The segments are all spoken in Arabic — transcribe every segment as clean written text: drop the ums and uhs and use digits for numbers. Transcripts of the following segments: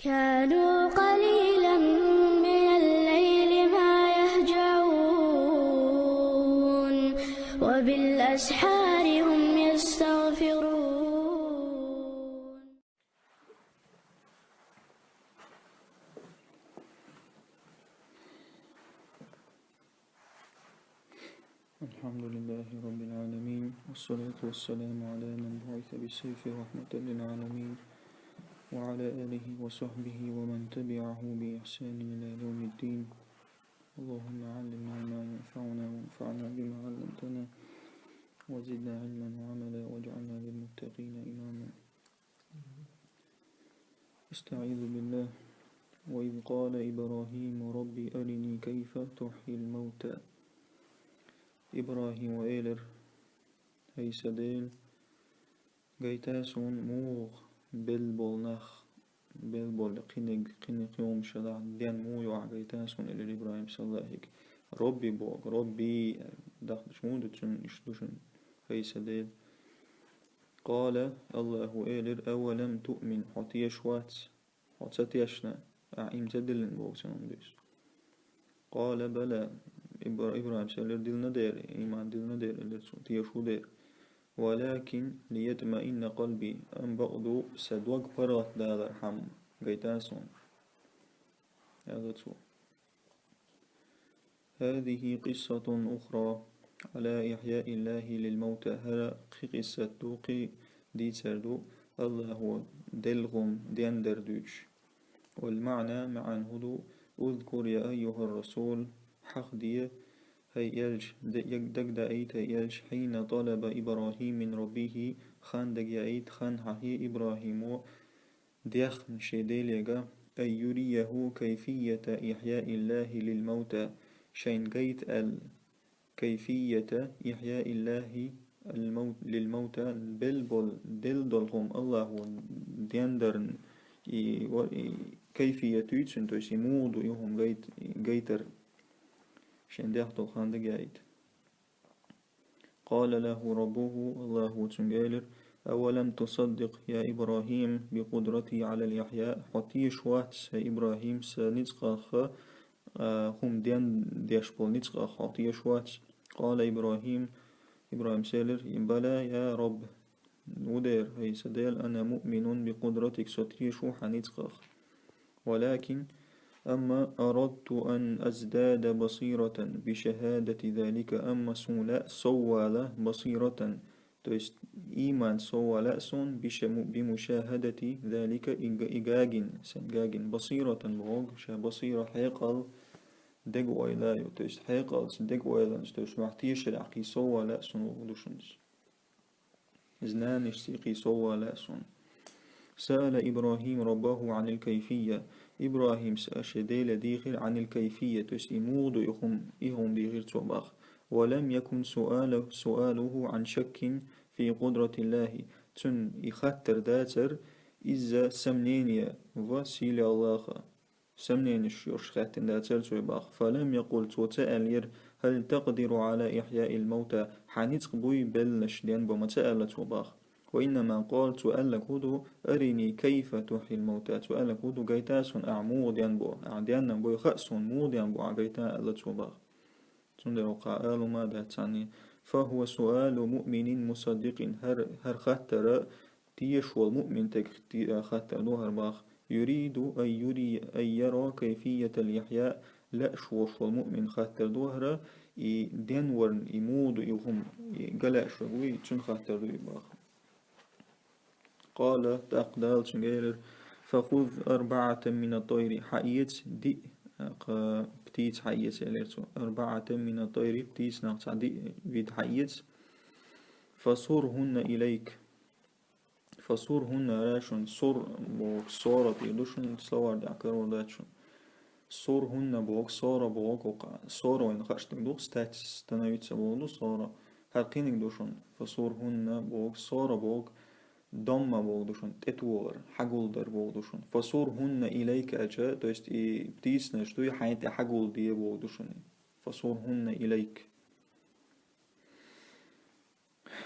كانوا قليلا من الليل ما يهجعون وبالأسحار هم يستغفرون. الحمد لله رب العالمين، والصلاة والسلام على من بعث بالسيف رحمة للعالمين، وعلى آله وصحبه ومن تبعه بإحسان إلى يوم الدين. اللهم علمنا ما ينفعنا وانفعنا بما علمتنا، وزدنا علما وعملا، واجعلنا للمتقين إماما. استعيذ بالله. وإذ قال إبراهيم رب أرني كيف تحيي الموتى. إبراهيم وإيلر هيسدين جيتاسون موغ بالبولنخ بالبول قنق يوم شدع ديان مو يوع جيتاسون إلى إبراهيم صلى الله عليه ربي بوغ ربي دخل شمود تشن إشتوشن هيسدين قال الله إيلر أولم تؤمن حتى شوات حتى يشنا أعيم تدلن بوغ سننديس قال بلى إبراهيم سألر دلنا دير إيمان دلنا دير اللي تيشو دير ولكن ليطمئن قلبي أن بغضو سدوق برات دار حم قيتاسون هذا تو. هذه قصة أخرى على إحياء الله للموتى. هذا قصة دوقي دي سردو الله هو دلغم ديندر دوش. والمعنى معا هدو اذكر يا أيها الرسول حق دي هي يلج دق دايت يلج حين طلب إبراهيم من ربه خان دق يعيد خان حقي إبراهيم ديخ شديليغا أن يريه كيفية إحياء الله للموتى شين قيت كيفية إحياء الله الموت للموتى بالبل دلدلهم الله ديندرن كيفية يتسن تسمود يهم قيتر شين ديختو خان دقايت. قال له ربه الله تنجالر أولم تصدق يا إبراهيم بقدرتي على الإحياء حتى شوات إبراهيم سنتقخ هم ديان ديشبول نتقخ حتى شوات. قال إبراهيم سيلر بلى يا رب ودير هي سدال أنا مؤمن بقدرتك ستيشو حنتقخ، ولكن أما أردت أن أزداد بصيرة بشهادة ذلك. أما سوالة بصيرة توست إيمان سوالة سون بمشاهدة ذلك إيجاجن سنجاجن بصيرة بغوغ بصيرة حيقل دق ويلايو توست حيقل دق ويلانس توست محتيش العقي سوالة سون وغدوشنز زنانش سيقي سوالة سون. سأل إبراهيم ربه عن الكيفية. إبراهيم سأشديل ديخل عن الكيفية تسيمود إهم ديغير توباخ. ولم يكن سؤاله عن شك في قدرة الله تن يخطر داتر إذا سمنينيا وسيل الله سمنين الشيوش خاتن داتر توباخ. فلم يقل توتأل هل تقدر على إحياء الموتى حانيتق بوي بلش دين بمتأل توباخ. وإنما قال تؤلك هدو أرني كيف تحيي الموتى. تؤلك هدو قيتاسون أعمود ينبو أعديان نبو خأسون مود ينبو عقيتا ألا توباخ تندر قائل ماذا تعني. فهو سؤال مؤمن مصدق هر خطر تيشو المؤمن خطر دوهر باخ يريد أن يرى كيفية الإحياء. لا شوش المؤمن خطر دوهر دينورن يمود يهم قلع شوي تن خطر دوي باخ. قال تأقدال تنجيلر فخذ 4 من الطير حيث دي بتيت حيث يليرتو 4 من الطير بتيت نقطع دي بيت حيث فصورهن إليك. فصورهن راشن صور بوك صورة يدوشن تسلوار دعكر وداتشن صورهن بوك صورة بوك وقع صورة وين خشتك دوك ستاتس تناويت سبولو صورة هرقينك دوشن. فصورهن بوك صورة بوك ضم بوغدوشن تتور حقول در بوغدوشن. فصورهن إليك أجا توست بتيس نشتوي حياتي حقول دي بوغدوشن. فصورهن إليك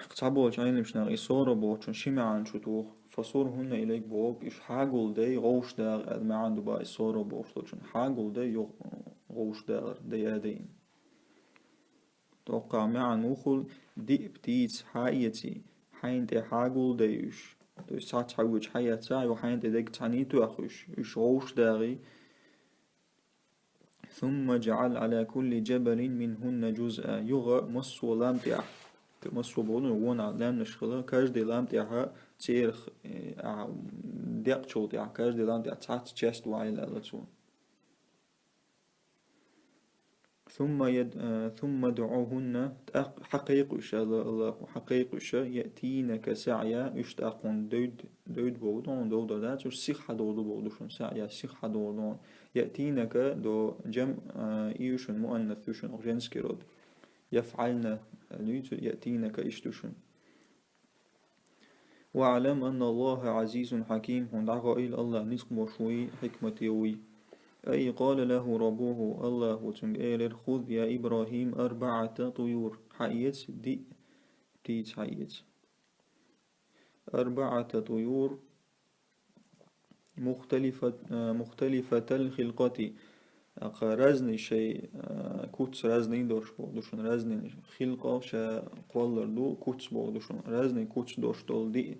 قصعبوش عين مش ناقي صورة بوغدوشن شمعان شتوخ فصورهن إليك بوك إش حاجل دي غوش داغ ما عنده بقى الصورة بوشتوشن حاجل دي غوش داغر دي آدين توقع معا نوخل دي بتيس حايتي حين دي حاجل ديش تو ساعت حوج حياتا وحين دي ديك تانيتو أخوش إش غوش داغي ثم جعل على كل جبل منهن جزءا يغا مصو لام تيح مصو بولن وونا لام نشخلا كاش دي لام تيحا تيرخ ديق شو تيح كاش دي لام تيح تحت تشست وعيل ألتو ثم دعوهن حقيق الله حقيق يأتينك سعيا اشتاقون دود بودون دود دات سيخ دود بودشون سعيا سيخ دودون يأتينك دو جمع إيوشن مؤنثوشن أو جنسكي رود يفعلن يأتينك إشتوشن واعلم أن الله عزيز حكيم هون دعوة إلى الله نسق وشوي حكمة يوي أي قال له ربه الله تنجيل خذ يا إبراهيم 4 طيور حيت دي بتيت حيت 4 طيور مختلفة الخلقة رزني شيء كوتس رزني دوش بودشون رزني خلقة شا قولر دو كوتس بودشون رزني كوتس دوش دول دي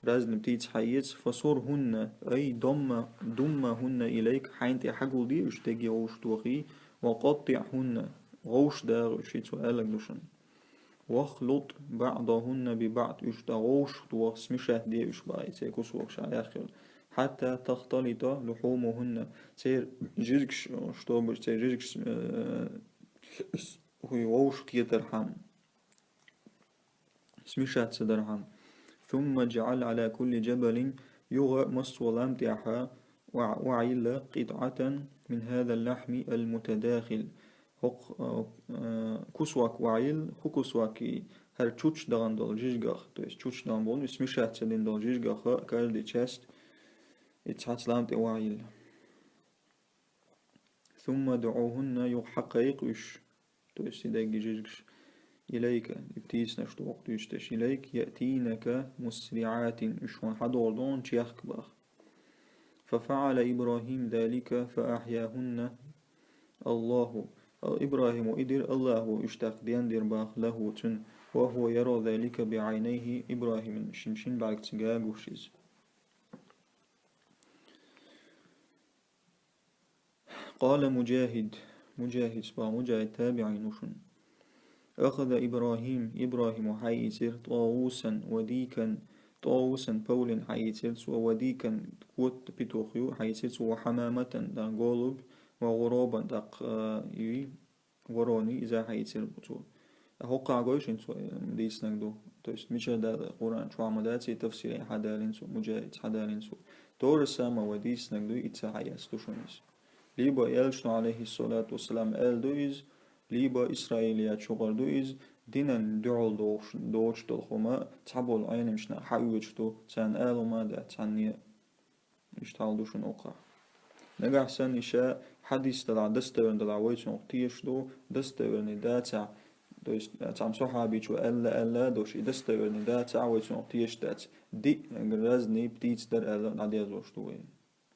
رزن بتيت حيت فصورهن أي ضمهن إليك حين تحقل دي اشتاقي غوش توخي وقطعهن غوش داغ اشي سؤالك دوشن واخلط بعضهن ببعض اشتغوش توخ سمشه دي اشباعي تيكو سوكش على آخر حتى تختلط لحومهن تير جيركش شتوبش تير جيركش هو غوش كيترحم سمشه تدرحم ثم جعل على كل جبل يغى مصولام تيحا وعيل قطعة من هذا اللحم المتداخل كسواك وعيل كسواكي هر تشوش دغن دول جيجغاخ تو есть تشوش دغن بول اسمشات سدين دول جيجغاخ كالدي تشست اتحات لام تي وعيل ثم دعوهن يحقيق اش تو есть داغي جيجغش إليك ابتيس نشتو وقت يشتش إليك يأتينك مسرعات إشوان حدوردون تيخك باخ ففعل إبراهيم ذلك فأحياهن الله إبراهيم إدر الله اشتاق ديندر باخ له تن وهو يرى ذلك بعينيه إبراهيم شنشن بعد تقاق وشيز قال مجاهد سبا مجاهد تابعي نشن أخذ إبراهيم حيثر طاووسا بول حيثر وديكا قوت بتوخيو حيثر وحمامة دا غولب وغرابا دا وروني إذا حيثر بطول هوقع قوش انتو ديس نقدو то есть مش دا قرآن شو عمداتي تفسير حدالينسو مجاهد حدالينسو دور السما وديس نقدو إتساحياس تشونيس ليبا يلشنو عليه الصلاة والسلام دويز ليبا إسرائيليات شغل دويز دينن دعول دوش دلخوما تحبول عين مشنا حيوجتو تان ما دا تاني اشتغل دوشن اوقع نقع سن إشاء حديث دلع دستورن دلع ويتون اقتيش دو دستورن دا تا دوش تام صحابي شو ألا دوش دستورن دا تا ويتون اقتيش دات دي غرازني بتيت در ألا نادي ازوش دوي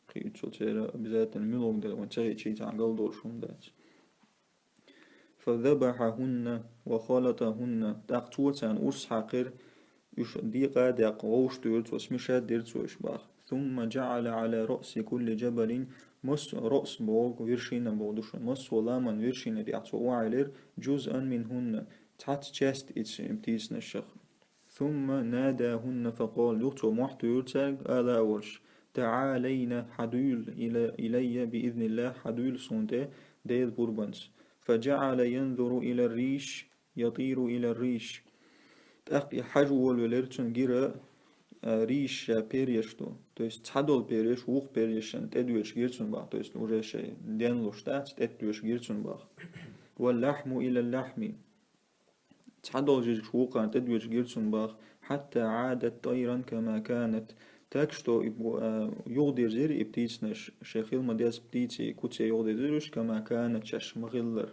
خيط شو تيرا بذات الملوك دل وانتهي شي تعنقل دوشون دات فذبحهن وخالطهن تقطوتان أرس حقر ديقا دق غوش ديرت واسمشات ديرت وإشباخ ثم جعل على رأس كل جبل مس رأس بوغ ويرشين بودشون مس ولاما ويرشين ديعت وعلير جزءا منهن تحت تشست ابتيس نشخ ثم ناداهن فقال يخطو محتو يرتاق ألا أولش تعالين حدول إلي بإذن الله حدول صنته ديل بوربانس فجعل ينظر إلى الريش يطير إلى الريش تأقي حجو والولرتون جرى ريش بيريشتو то есть تحدول بيريش ووخ بيريشن تدويش جيرتون باخ то есть уже شيء دين لوشتات تدويش جيرتون باخ واللحم إلى اللحم تحدول جيش ووقا تدويش جيرتون باخ حتى عادت طيرا كما كانت تاكشتو يغدير زير ابتيتسنش شيخيل مدياس بتيتي كوتي يغدير زيرش كما كانت شش مغلر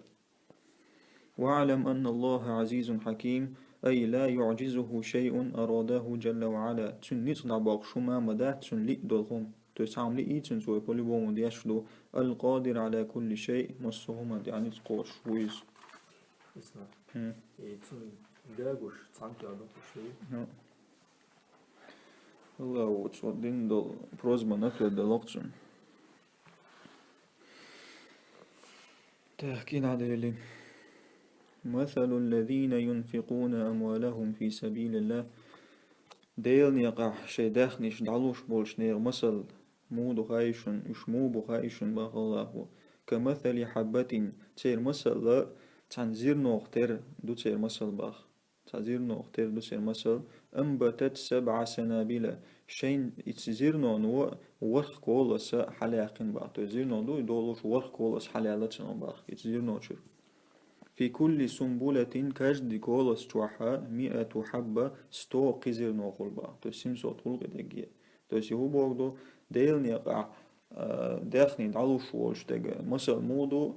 واعلم أن الله عزيز حكيم أي لا يعجزه شيء أراده جل وعلا تن نتنا باق شما مدى تن لئ دولهم تسعم لئي تن سوى بوليبوم ديشلو القادر على كل شيء مصهما يعني تقوش ويز اسمع يتون جاgoش تانك يا دكتور شيء الله وتصدين دول بروزما نكر دلوقتن تحكين عدلين مثل الذين ينفقون أموالهم في سبيل الله ديل يقع شي داخنش دعلوش بولش نير مثل مو غايشن يشمو بغايشن باغ الله كمثل حبة تير مثل لا تنزير نوختر دو تير مثل باغ تنزير نوختر دو تير مثل أنبتت 7 سنابل شين يتزير نو ورخ كولس حلاقين باغ تزير نو دو يدولوش ورخ كولس حلالتن باغ يتزير نوشر في كل سنبلة كجد كولس توحا 100 حبة 100 قزر نوخل با تو سيمسو طولق دقية تو سي هو بوغدو ديل نيقع داخني دعلو شوالش دقا مثل مودو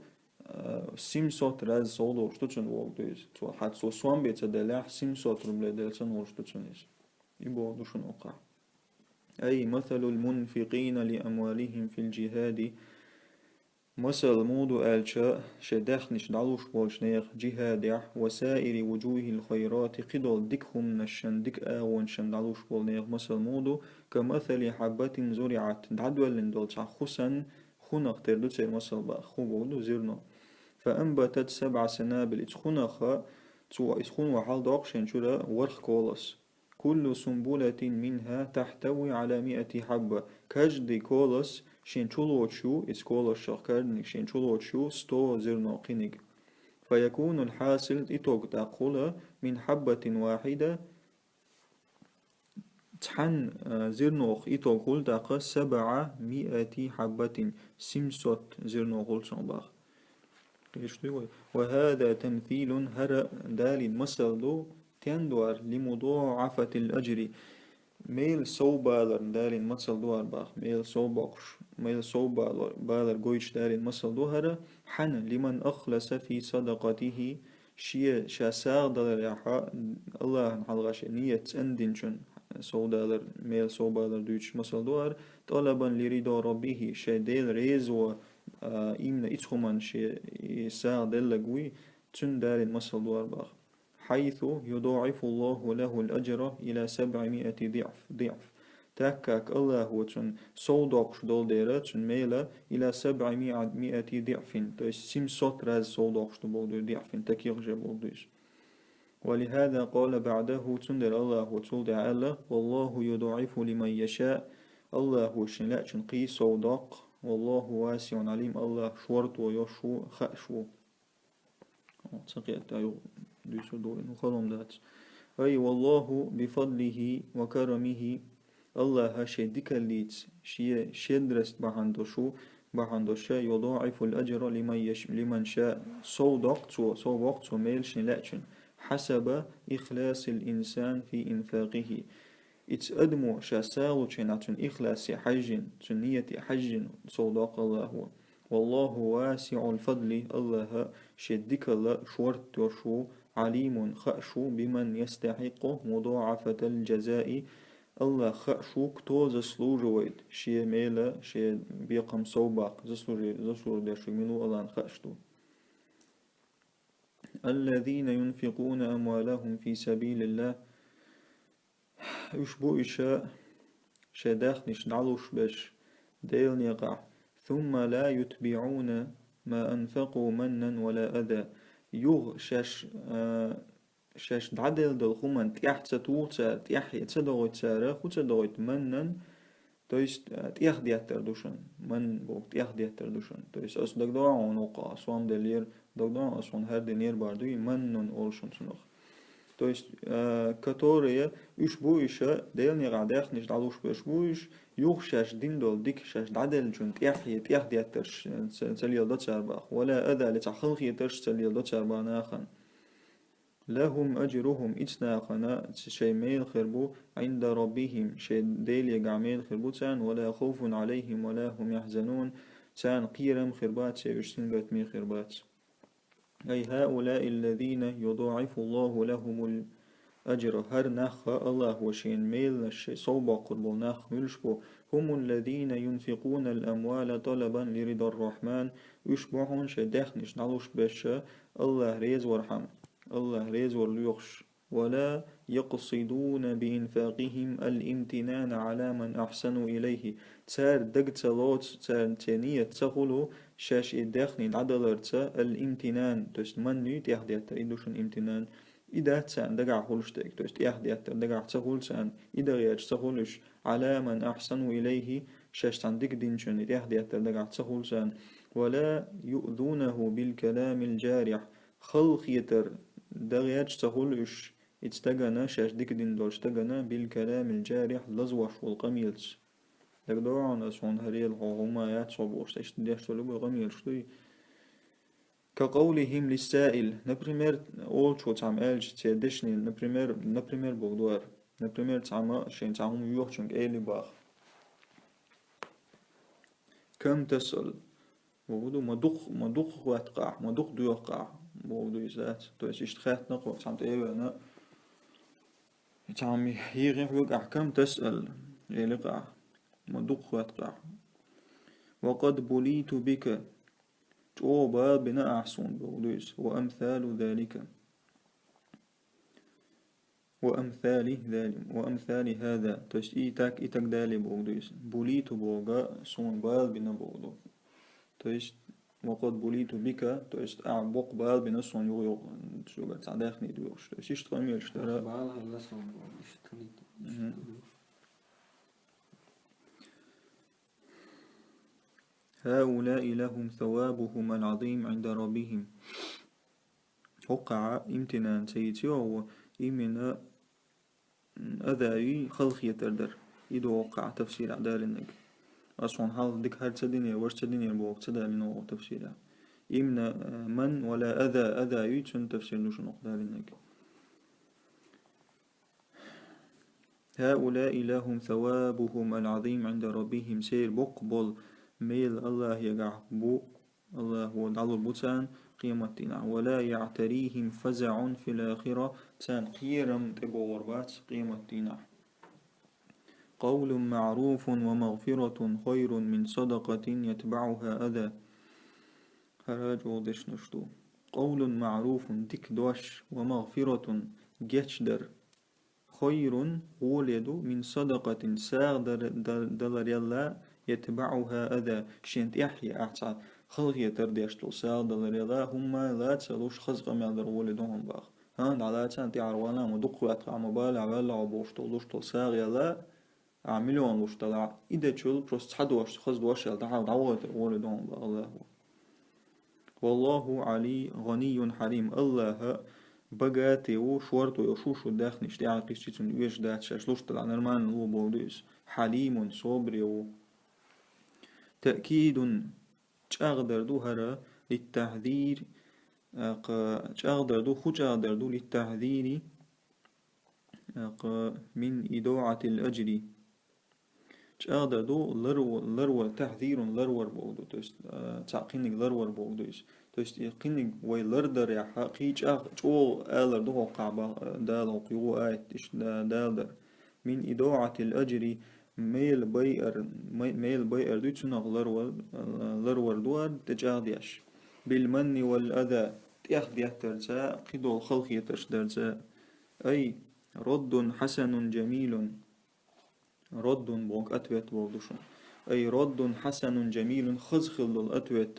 سيمسو راز سودو شتوچن ووغدو يز تو حد سو سوان بيتا دلاح سيمسو ترملي دلسن وشتوچن يز يبوغدو شنو وقع أي مثل المنفقين لأموالهم في الجهاد مثل مودو آلشا شدخنش دعلوش بولشنيخ جهاد وسائر وجوه الخيرات قدل دكهم نشن دك آون شن دعلوش بولنيخ مثل مودو كمثل حبة زرعت دعدول لندول خسن خنق تردو تسير مثل با خو بولدو زيرنو فأنبتت 7 سنابل اتخنخا تو اتخن وحال داقشن شورا ورخ كولس كل سنبلة منها تحتوي على 100 حبة كجد كولس شين چولوچو اسكولا شاكرنك شين چولوچو 100 زرنو قينيك فيكون الحاصل اتوك تقول من حبة واحدة تحن زرنوخ اتوك قول تاق 700 حبة سمسوت زرنو قول صنباخ وهذا تمثيل هر دال مثل تندور لمضاعفة الأجر ميل صوبالر دارين مثل دوار باخ ميل صوبالر جويش دارين مثل دوهرة حن لمن أخلص في صدقته شيء شاساغ دالر يحا الله حلغاش نية اندنشن صودالر ميل صوبالر دويش مثل دوار طلبا لرضا ربه شي ديل ريز و إيمنا إتخمان شي ساغ دل جوي تن دارين مثل دوار باخ حيث يضاعف الله له الأجر إلى 700 ضعف تاكاك الله هو تن صودوكش دول ديرا تن ميلا إلى 700 ضعف تو سيمسوت راز صودوكش دول ضعف تكيغ جبولدوش ولهذا قال بعده تندر الله وتول تعالى والله يضاعف لمن يشاء الله هو شنلا شنقي صودوق والله واسع عليم الله شورت ويشو خأشو تسقيت أيو دوشو دورين وخلهم دات أي والله بفضله وكرمه الله هشدك الليت شيء شدرست بحندوشا يضاعف الأجر لمن شاء صو وقت ميل شنلاتشن حسب إخلاص الإنسان في إنفاقه اتأدمو شاسالو شناتن إخلاص حج نية حج صدق الله هو والله واسع الفضل الله شدك الله شورت وشو عليم خأشو بمن يستحق مضاعفة الجزاء الله خأشو كتو زسلوجويد شي ميلا شي بيقم صوباق زسلوج داشو منو الله خأشتو الذين ينفقون أموالهم في سبيل الله يشبو إشاء شداخنش نعلوش باش ديل يقع ثم لا يتبعون ما أنفقوا منا ولا أذى يوغ شاش دعدل دل خمان تيح تساتوتا تيح يتسدغوت سارة خو تسدغوت منن تويست تيح دياتر دوشن من بوك تيح دياتر دوشن تويست أس دقدوع ونوقع أسوان دلير دقدوع أسوان هر دنير باردوي منن أولشن سنوخ تويست كاتوريا يشبو إشا ديل نيغا داخنش دعلوش بيشبوش يوغ شاش دين دول ديك شاش دعدل جون تيح دياترش تسليل دو تسارباخ ولا أذى لتحخلخ يترش تسليل دو تسارباناخن لهم أجرهم إتناقنا شي ميل خربو عند ربهم شي ديل يقعميل خربو تان ولا خوف عليهم ولا هم يحزنون تان قيرم خربات شي يشتن بات ميل خربات أي هؤلاء الذين يضاعف الله لهم أجر هر نخ الله وشين ميل الشي صوبا قربو نخ ملشبو هم الذين ينفقون الأموال طلبا لرضا الرحمن يشبعون شي دخنش نالوش بش الله ريز ورحم الله ريز ورليوخش ولا يقصدون بإنفاقهم الامتنان على من أحسن إليه تسار دق تلوت تسار تانية تسخلو شاش إدخني العدلرت الامتنان تست من نيت يهديت إدوشن امتنان إذا تسان دقع خلشتك تست يهديت دقع تسخل تسان إذا غير تسخلش على من أحسن إليه شاش تان دق دينشن يهديت دقع تسخل تسان ولا يؤذونه بالكلام الجارح خلق يتر دغير تسخلش اتستغنى شاش ديك دين دول اشتغنى بالكلام الجارح لزوش والقميلس لك دوران اسون هريل هما يات صبوش تشتديش تلو قميلش تي كقولهم للسائل نبريمير اول شو تعم الج تيدشني نبريمير بودوار نبريمير تعم شين تعم يوخشنك ايلي باخ كم تسأل بودو مدوخ واتقع مدوخ دوقع بودو يزات تو اشتخات نقوى تعم تيبا تعمي هيغي وقع كم تسأل يلقع مدوق واتقع وقد بليت بك توبا بنا أحسن بودويس وأمثال هذا تشتيتك إتك دالي بودويس بليت بوغا سون بال بنا بودو تشت وقد بليت بك تشت أعبق بال بنا سون يغيو شو قد تعداخني دوش تشت تغمي الشترا هؤلاء لهم ثوابهم العظيم عند ربهم وقع امتنان سيتيو إمنا أذاي خلق يتردر إذا وقع تفسير عدال النك أصلا حال ديك هاد تدينير ورش تدينير بوق تدالينو تفسيرها إمنا من ولا أذى يتشن تفسير نشن أقدال النك هؤلاء لهم ثوابهم العظيم عند ربهم سير بقبل ميل الله يقعبو الله هو دعو البوتان قيمتنا ولا يعتريهم فزع في الآخرة تان قيرم تقوربات قيمتنا قول معروف ومغفرة خير من صدقة يتبعها أذى هراج وضش نشتو قول معروف ديك دوش ومغفرة جيتشدر خير ولد من صدقة ساغ دلر يلا يتبعها أذى شنت يحيى أحسن خلق يترديشتو ساغ دلر يلا هما لا تسالوش خزق ميادر ولدهم باخ هان على تان تعروانا مدق واتقع مبالع ولا عبوشتو لوشتو ساغ يلا عملون لوشتو إذا تشول بروست حدوش خز دوش يلا دعوة ولدهم باخ الله والله علي غني حليم الله بقاتي وشورتو يشوشو داخل نشتي قيشتون ويش داتش شلوش طلع نرمان هو بوديس حليم صبري تأكيد تشاغدر دو هرا للتحذير تشاغدر دو خجاغدر دو للتحذير من إضاعة الأجر تشاغدر دو لرور تحذير لرور بودو تست تعقينك لرور بوديس تست يقينك ويلردر يا حقيقة أو آلر دو قعبة دال وقيو آيت دالدر من إضاعة الأجر ميل بيئر دو تنغ لرور دوار تجاغديش بالمن والأذى تيخديش ترسا قدو الخلق يتشدرسا أي رد حسن جميل رد بوك أتويت بودوشن أي رد حسن جميل خزخل الأتويت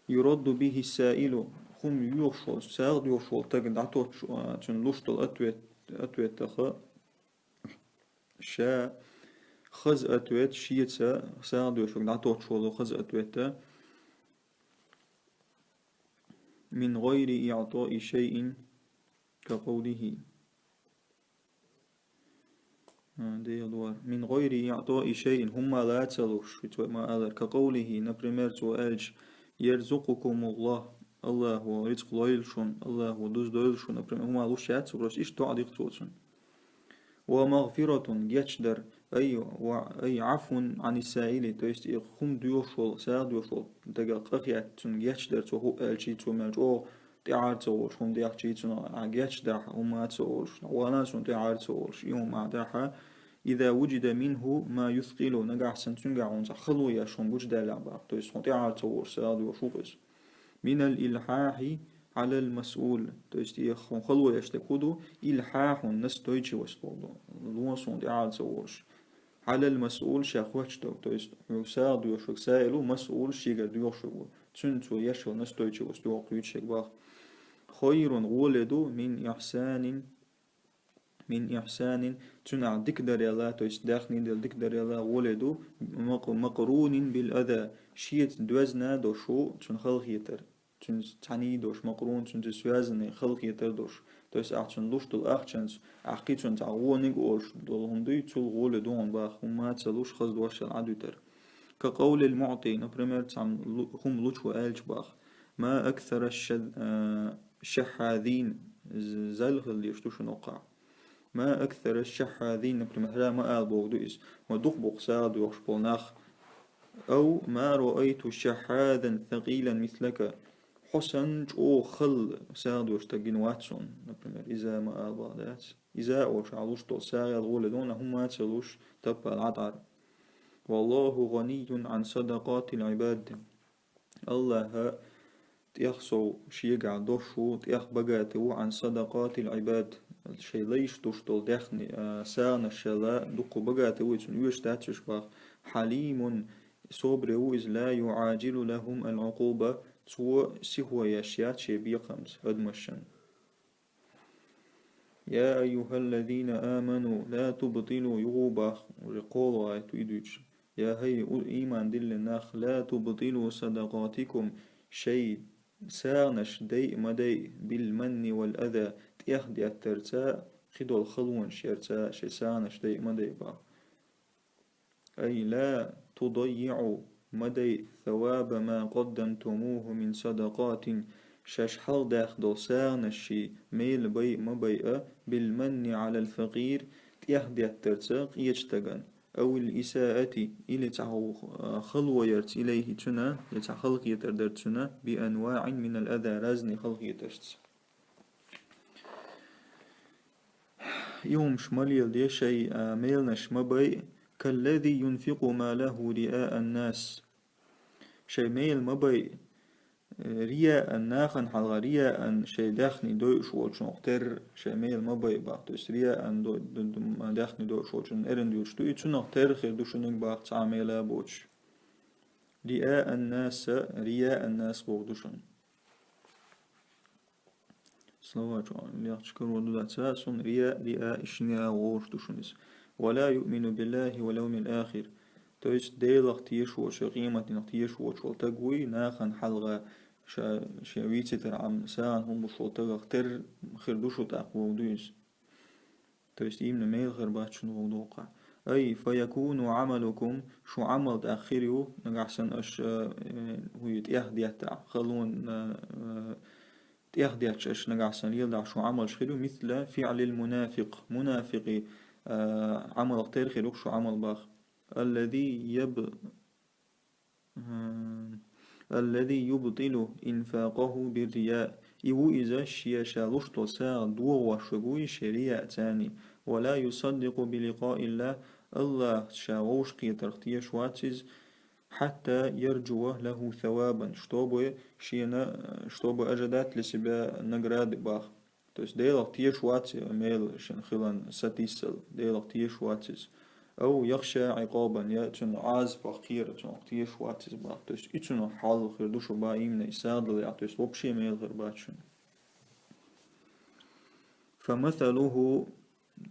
يرد به السائل خم يوشل ساغد يوشل تجد عطوت تنلوشت الأتويت تخا شا خز أتويت شيتا ساغد يوشل عطوت شول خز أتويت من غير إعطاء شيء كقوله من غير إعطاء شيء هم لا تلوش كقوله نبرمير سؤالج يرزقكم الله هو رزق ليلشون الله هو دوز دويلشون هم لوش ياتسوش إيش تعديق توتسون ومغفرة يتشدر أي عفو عن السائل تيست خم ديوشول ساغ ديوشول دقا قخيات يتشدر تو هو ألشي تو مالج أو تعارتوش هم ديح جيتنا عجيتش داح هم تسولش وانا سون تعارتوش يوم عداها إذا وجد منه ما يثقل نجح سنتنجع ونزع خلو يشون وجد لعبة تويس هم تعارتوش سادو وشوبس من الإلحاح على المسؤول تويس يخون خلو يشتكودو إلحاح الناس تويتشي وستولو لوصون تعارتوش على المسؤول شاخوش تويس يساعد يشوك سائلو مسؤول شيغا يشوك تنتو يشو ناس تويتشي وستولو يتشك باخ خير ولدو من إحسان تنع ديك دريلا تويس داخني ديك دريلا ولدو مقرون بالأذى شيت دوزنا دو شو تن خلق يتر تن تعني دوش مقرون تن تسوازن خلق يتر دوش تويس أحسن لوش دول أحسن أحكي تن تعوونيك أولش دول هندي تل ولدون باخ وما تسلوش خز دوش العدوتر كقول المعطي نبرمير هم لوش وآلش باخ ما أكثر الشحاذين زلغ اللي يشتوش نوقع ما أكثر الشحاذين نبرمير ما ألبوغ دوئس ودوخ بوغساد ويخشبولناخ أو ما رأيت شحاذا ثقيلا مثلك حسن أو خل ساد وشتاقين واتسون نبرمير إذا ما ألبوغ دات إذا أوش علوش طول ساغي الغولدون هم ما تسلوش تبا العطار والله غني عن صدقات العباد الله تيخصو شيقع دوشو تيخ بقاتو عن صدقات العباد الشي ليش دوشتول دخني سانا الشلا دقو بقاتو يوش تاتش باخ حليم صبرو إذ لا يعاجل لهم العقوبة تو سهو يشيات شي بيقمس أدمشن يا أيها الذين آمنوا لا تبطلوا يغوباخ رقولوا آيتو يا هي إيمان دل الناخ لا تبطلوا صدقاتكم شيء سانش دي مدي بالمن والأذى تيخدي الترتاء خدو الخلون شيرتاء شي سانش دي مدي با أي لا تضيعوا مدي ثواب ما قدمتموه من صدقات شاش حال داخدو سانشي ميل بي مبيئة بالمن على الفقير تيخدي الترتاء يجتغن أو الإساءة إلى تعو خلو يرت إليه تنا يتخلق يتردر تنا بأنواع من الأذى رازني خلق يترت يوم شمالي دي شيء ميلنش مبي كالذي ينفق ماله رئاء الناس شيء ميل مبي رياء ناخن حلغة رياء شيء داخني دوش وشن اختر شيء ميل ما بي باق توس رياء دو داخني دوش وشن ارن دوش تو يتشن اختر خير دوشنك باق تعميلا بوش رياء الناس بوغ دوشن صلوات اللي يشكر ودودا تاسون رياء اشنيا غوش دوشنس ولا يؤمن بالله واليوم الآخر تويس ديلغ تيش وش قيمة نختيش وش والتقوي ناخن حلغة شاويتي ترعم ساعن هم بشوطة اختر خردوشو تاقوى ودويس تويس إيمن ميل غربات شنو وضوقع أي فيكون عملكم شو عمل تأخيريو نقحسن أش هو يتأخدي تاع خلون تأخدي أش نقحسن يلدع شو عمل شخيريو مثل فعل المنافق منافقي عمل اختر خيروك شو عمل باخ الذي يبطل إنفاقه بالرياء إيو إذا شيشا لشتو ساعة دو وشبوي شريع تاني ولا يصدق بلقاء الله شاوش قيتر اختيش واتز حتى يرجو له ثوابا شتوبو أجدات لسبا نقراد باخ توس ديل اختيش واتز ميل شن خلان ستيسل ديل اختيش واتز أو يخشى عقابا يأتون عاز بخير تون اختيش واتز باخ توس إتون حال خير دوشو با إيمنا إسادل يعطيس وبشي ميل غرباتشن فمثله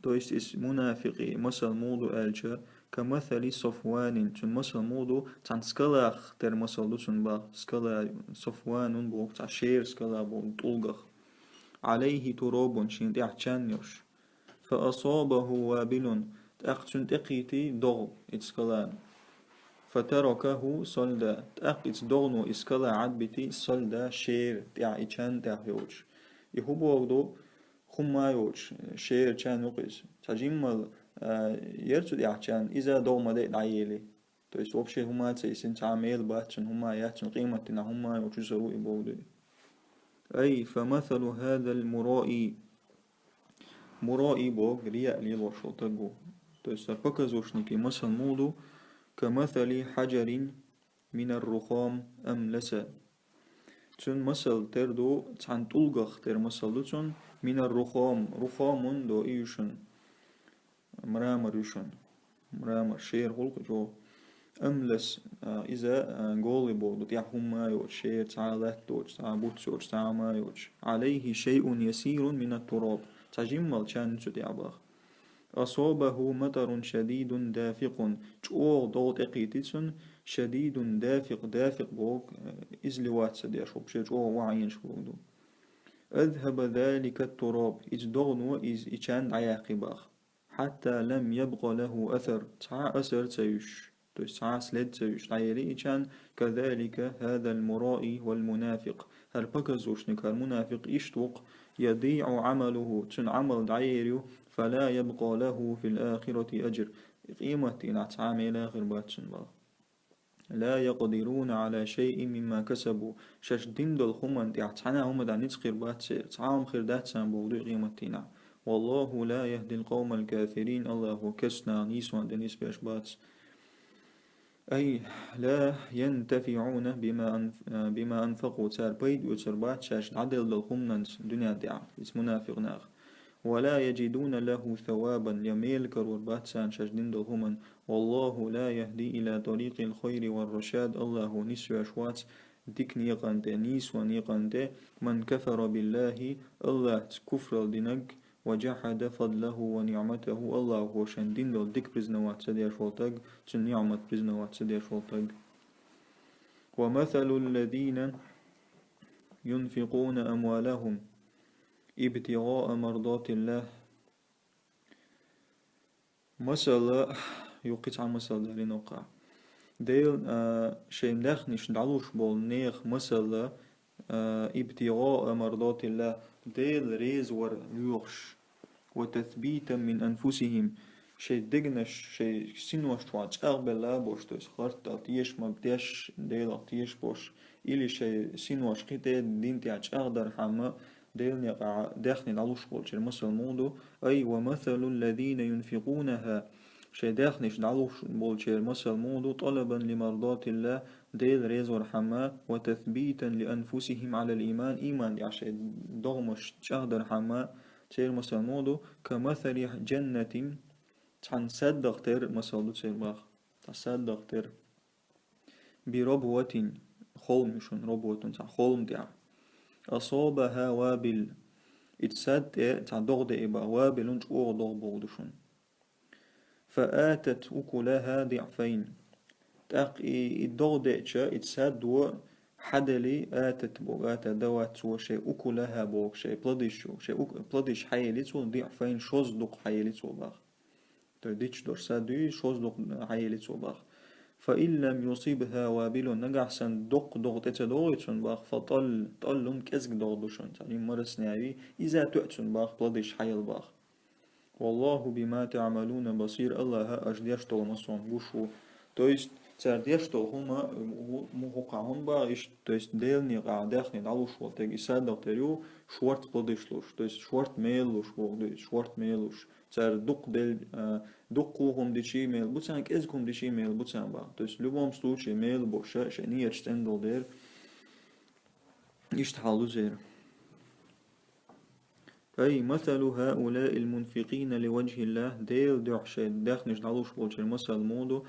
تويس اس منافقي مثل موضو ألجا كمثل صفوان تون مثل موضو تان سكالاخ تر مثل دوشن باخ سكالا صفوان بوك تا شير سكالا بوك طولغخ عليه تراب شين تحتشانيوش فأصابه وابل تأخذ تقيتي دغ إتسكالان فتركه صلدا تأخذ دغنو إسكالا عدبتي صلدا شير تاع إيشان تاع يوج يهبو أغدو خما يوج شير چان يقيس تجمل يرتو يحچان إذا دغ مدى العيلي تويس وبشي هما تسيسين تعميل باتشن هما يحچن قيمتنا هما يوجو سرو إبودي أي فمثل هذا المرائي مرائي بوغ رياء لي الوشو تقو تيسر بكزوشنكي مثل مودو كمثل حجر من الرخام أملس تون مثل تردو تان تلغخ تر مثل دو تون من الرخام رخام دو إيوشن مرامر يوشن مرامر شير غلق جو أملس إذا قولي بوغ تيا هما يوش شير تا لاتوش تا بوتسوش تا ما يوش عليه شيء يسير من التراب تجمل كان تتعبخ أصابه مطر شديد دافق تشوغ دوت اقيتسن شديد دافق دافق بوك إزلوات سدير شوب شي تشوغ وعين شبوغدو أذهب ذلك التراب إز دغنو إز إشان عياقباخ حتى لم يبق له أثر تع أثر تيش تع سلد تيش عيري إشان كذلك هذا المرائي والمنافق هل بكزوشنك المنافق إشتوق يضيع عمله تن عمل دعيريو فلا يبقى له في الآخرة أجر قيمة نعتعامل آخر باتشن باغ لا يقدرون على شيء مما كسبوا شاشدين دول خمان تعتعنا هم دا نتخير باتشير تعام خير داتسان بوغدو قيمتنا والله لا يهدي القوم الكافرين الله كسنا نيسوان دنيس باش باتس أي لا ينتفعون بما أنفقوا تار بيد وتربات شاش عدل دول خمان دنيا دعا اسم منافق ناخ ولا يجدون له ثوابا يميل كرور باتسان شجدين دهمن والله لا يهدي إلى طريق الخير والرشاد الله نسوى أشوات ديك نيقانت نيس ونيقانت من كفر بالله الله كفر دينك وجحد فضله ونعمته الله هو شندين دول ديك برزنوات سدير شولتاق تن نعمت برزنوات سدير شولتاق ومثل الذين ينفقون أموالهم ابتغاء مرضات الله مثلا يقيت عن مثل دارين وقع ديل شيء مدخنش دعلوش بول نيخ مثلا ابتغاء مرضات الله ديل ريز ور ليوغش وتثبيتا من أنفسهم شيء دقنش شيء سنوش توعج أغبل لا بوش توس خارت أطيش مبديش ديل أطيش بوش إلي شيء سنوش قيتة دين تعج أغدر حما ديل يقع داخل علوش بولشر مثل موندو أي ومثل الذين ينفقونها شي داخنش دعلوش بولشر مثل موندو طلبا لمرضات الله ديل ريزور حما وتثبيتا لأنفسهم على الإيمان إيمان عشي دغمش تشهدر حما تير مثل موندو كمثل جنة تحن صدق تير مثل دو تير باخ تصدق تير بربوة خولم شون ربوة تحن خولم ديع أصابها وابل اتساد تعدغ إبا وابل جوغ دغ بغدشون فآتت أكلها ضعفين تاقي الدغ دئتشا اتساد دو حدلي آتت بوغ آتا دوات وشي أكلها بوغ شي بلدشو شي بلدش حياليتو ضعفين شوز دق حياليتو باغ ترديش دور سادوي شوز دق حياليتو باغ فإن لم يصيبها وابل نجحسن دق دق تتدوغتون باخ فطل طلهم كزق دغدوشون يعني مرس ناوي إذا تؤتون باخ بلدش حيل باخ والله بما تعملون بصير الله أجديش طلمسون بوشو تويست ترديش طلهما موقعهم باش تويست ديلني قاعداخني دعوش وتاق إسادة تريو شورت بلدش لوش تويست شورت ميلوش بوغدوش شورت ميلوش تر دق دل دقوهم دشي ميل بوتسان كازكم دشي ميل بوتسان با تويست لبوم случае ميل بوشا شنية تشتندل دير يشتحالو زير أي مثل هؤلاء المنفقين لوجه الله ديل دعشة داخنش دعوش بولش المثل مودو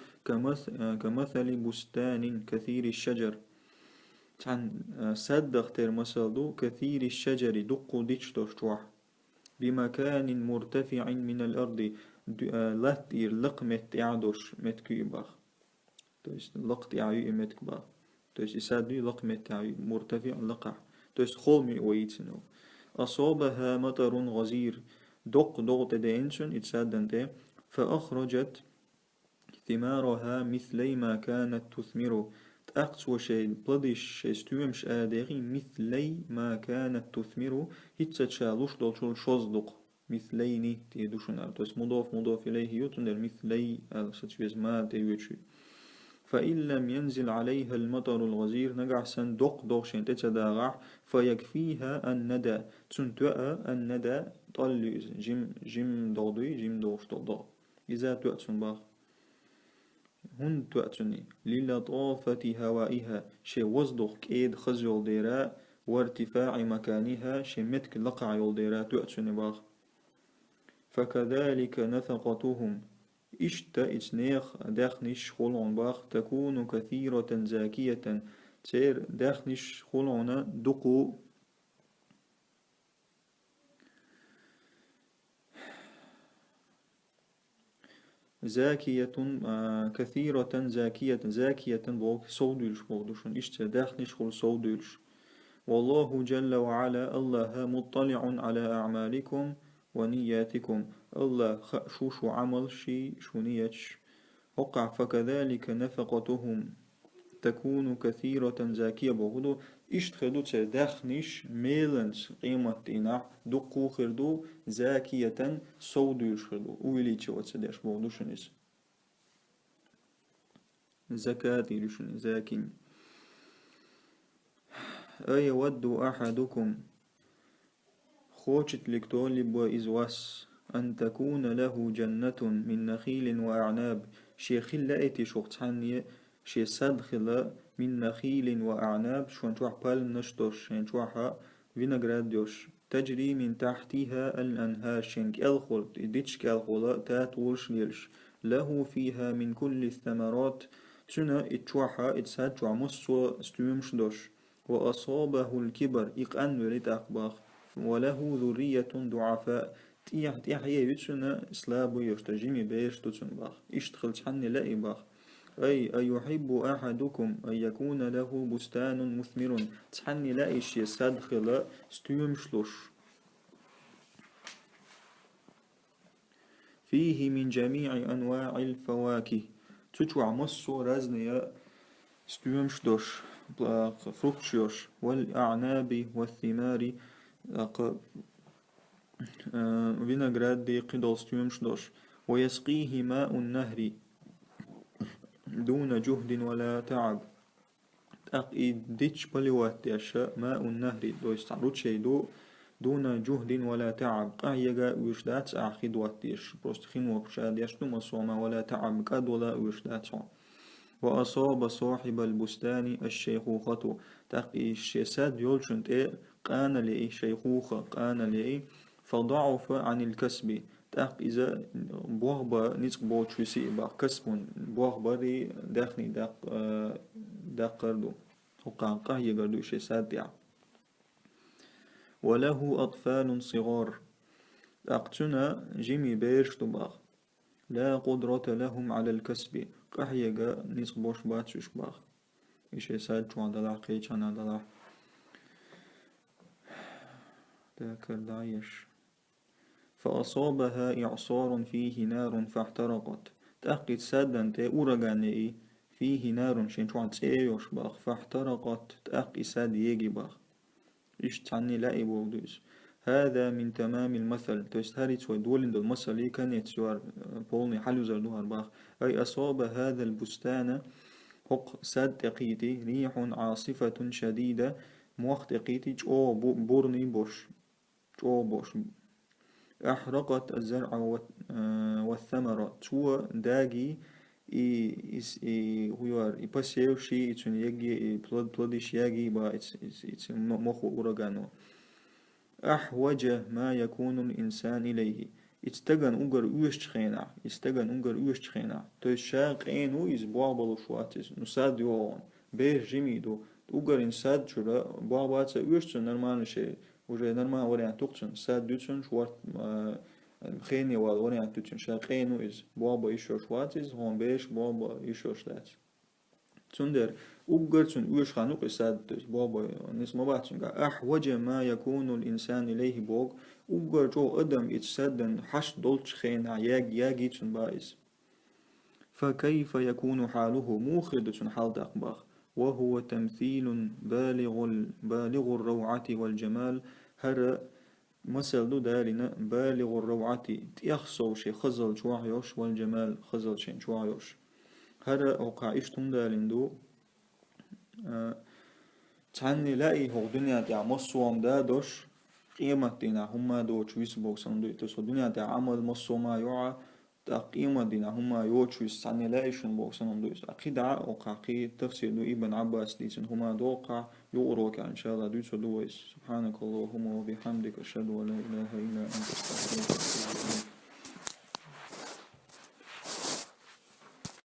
كمثل بستان كثير الشجر تان صدق تير مثل دو كثير الشجر دقو ديش دوشتوح بمكان مرتفع من الأرض لاتير لقمت يعدوش متكيباخ تويست لقت يعي متكباخ تويست يسادي لقمت يعي مرتفع لقع تويست خولمي ويتنو أصابها مطر غزير دق تدينشن اتسادنت فأخرجت ثمارها مثلي ما كانت تثمر تأقت وشي بلدش شي ستومش آدغي مثلي ما كانت تثمر هتشالوش دولشول شوزدق مثليني تيدوشن توس مضاف إليه يوتندر مثلي ستويز ما تيوتشي فإن لم ينزل عليها المطر الغزير نقع سن دق دق شين تتداغع فيكفيها الندى تنتوأ الندى طل جم ضوضي جم دوش ضوض إذا تؤتن باغ هن تؤتني للطافة هوائها شي وصدق كيد خزيول ديرا وارتفاع مكانها شي متك لقع يول ديرا تؤتني باغ فكذلك نفقتهم إشتا إتنيخ داخنش خلعن باخ تكون كثيرة زاكية تير داخنش خلعن دقو زاكية كثيرة زاكية بوك سودلش بودشون إشتا داخنش خل سودلش والله جل وعلا الله مطلع على أعمالكم ونياتكم الله شو عمل شو نيتش وقع فكذلك نفقتهم تكون كثيرة زاكية بوغدو اشتخدو تدخنش ميلنس قيمة دينا دقو خردو زاكية سودو يشخدو ويلي تشو تسدش بوغدو شنس زكاة يلشن زاكين أي ود أحدكم خوشت لكتولب وإزواس أن تكون له جنة من نخيل وأعناب شيخ لأتي شوختانية شي صدخلا من نخيل وأعناب شون توح بالم نشتوش شين توحا فينغراد ديوش تجري من تحتها الأنهار شينك الخل ديتش كالخلا تاتولش ليلش له فيها من كل الثمرات تنا اتوحا اتساد تعمسو استومش دوش وأصابه الكبر إقان ولد أقباخ وله ذرية ضعفاء تيح يتسنا سلابو يشتجمي بيش تتسن باخ اشتخل تحني لأي باخ أي أيحب أحدكم أن يكون له بستان مثمر تحني لأيش يسادخل ستيومشلوش فيه من جميع أنواع الفواكه تتوع مصو رزنيا ستيومشدوش فروكشيوش والأعناب والثمار فينغراد دي قدال ستيومشدوش ويسقيه ماء النهر دون جهد ولا تعب ديتش بلوات يشاء ماء النهر دو يستعرض شيء دون جهد ولا تعب قايقا ويشدات أعخد واتيش بروستخين وكشاد يشتو مصوما ولا تعب قد ولا ويشدات وأصاب صاحب البستان الشيخوخة تقي الشيساد يولشنت قان لي شيخوخة قان لي فضعف عن الكسب تق إذا بوغبا نسق بوتشوسي با كسب بوغبا ري داخني داق قردو وقان قهي قردو شيساد ديع وله أطفال صغار أقتنا جيمي بيرش باغ لا قدرة لهم على الكسب قحيقا نسق بوش باتشوش باغ إشي ساد شوان دلع قيچانا دلع ذاكر دايش فأصابها إعصار فيه نار فاحترقت تأقيد سادن تي أورغاني فيه نار شين شوان تسيوش باغ فاحترقت تأقي ساد يجي باغ إيش تعني لاقي بولدوس هذا من تمام المثل تستهري تسوي دولين دول المثل كان يتسوار بولني حلو زردوهر باغ أي أصاب هذا البستان حق ساد تقيتي ريح عاصفة شديدة موقت تقيتي جو بورني بوش جو بوش أحرقت الزرع والثمرة تو داجي هو يبسيو شيء يتون يجي بلودش يجي با مخو أورغانو أحوج ما يكون الإنسان إليه استغن أنجر أوشتخينا تشاق إنو يزبوا بلوشواتس نساد يوون بير جميدو أنجر إنساد شرا بوابات أوشتن نرمان شيء وجه نرمان وريان تقتن ساد دوتن شوارت خيني والوريان دوتن شاق إنو إز بوابا يشوشواتس هون بيش بوابا يشوشلات تندر أوجرتون أوش خانوق ساد بابا نسمع بعدين أحوج ما يكون الإنسان إليه بوق أوجر جو أدم يتسدن حش دولش خينا ياجي تون بايز فكيف يكون حاله موخدة حال دقباخ وهو تمثيل بالغ الروعة والجمال هر مثل دارنا بالغ الروعة تيخصو شي خزل شواعيوش والجمال خزل شين شواعيوش هذا أوقع إشتم دالندو تعني لاقي هو دنيا تاع مصوم دادوش قيمة دينا هما دوش ويسبوك سندو يتسو دنيا تاع عمل مصوما يوعى تا قيمة دينا هما يوشويس تعني لاقي شنبوك سندو يتسو أكيد أوقع قي تفسير دو ابن عباس ديسن هما دوقع يوروك إن شاء الله دويسو دويس سبحانك اللهم وبحمدك أشهد أن لا إله إلا أنت أستغفرك وأتوب إليك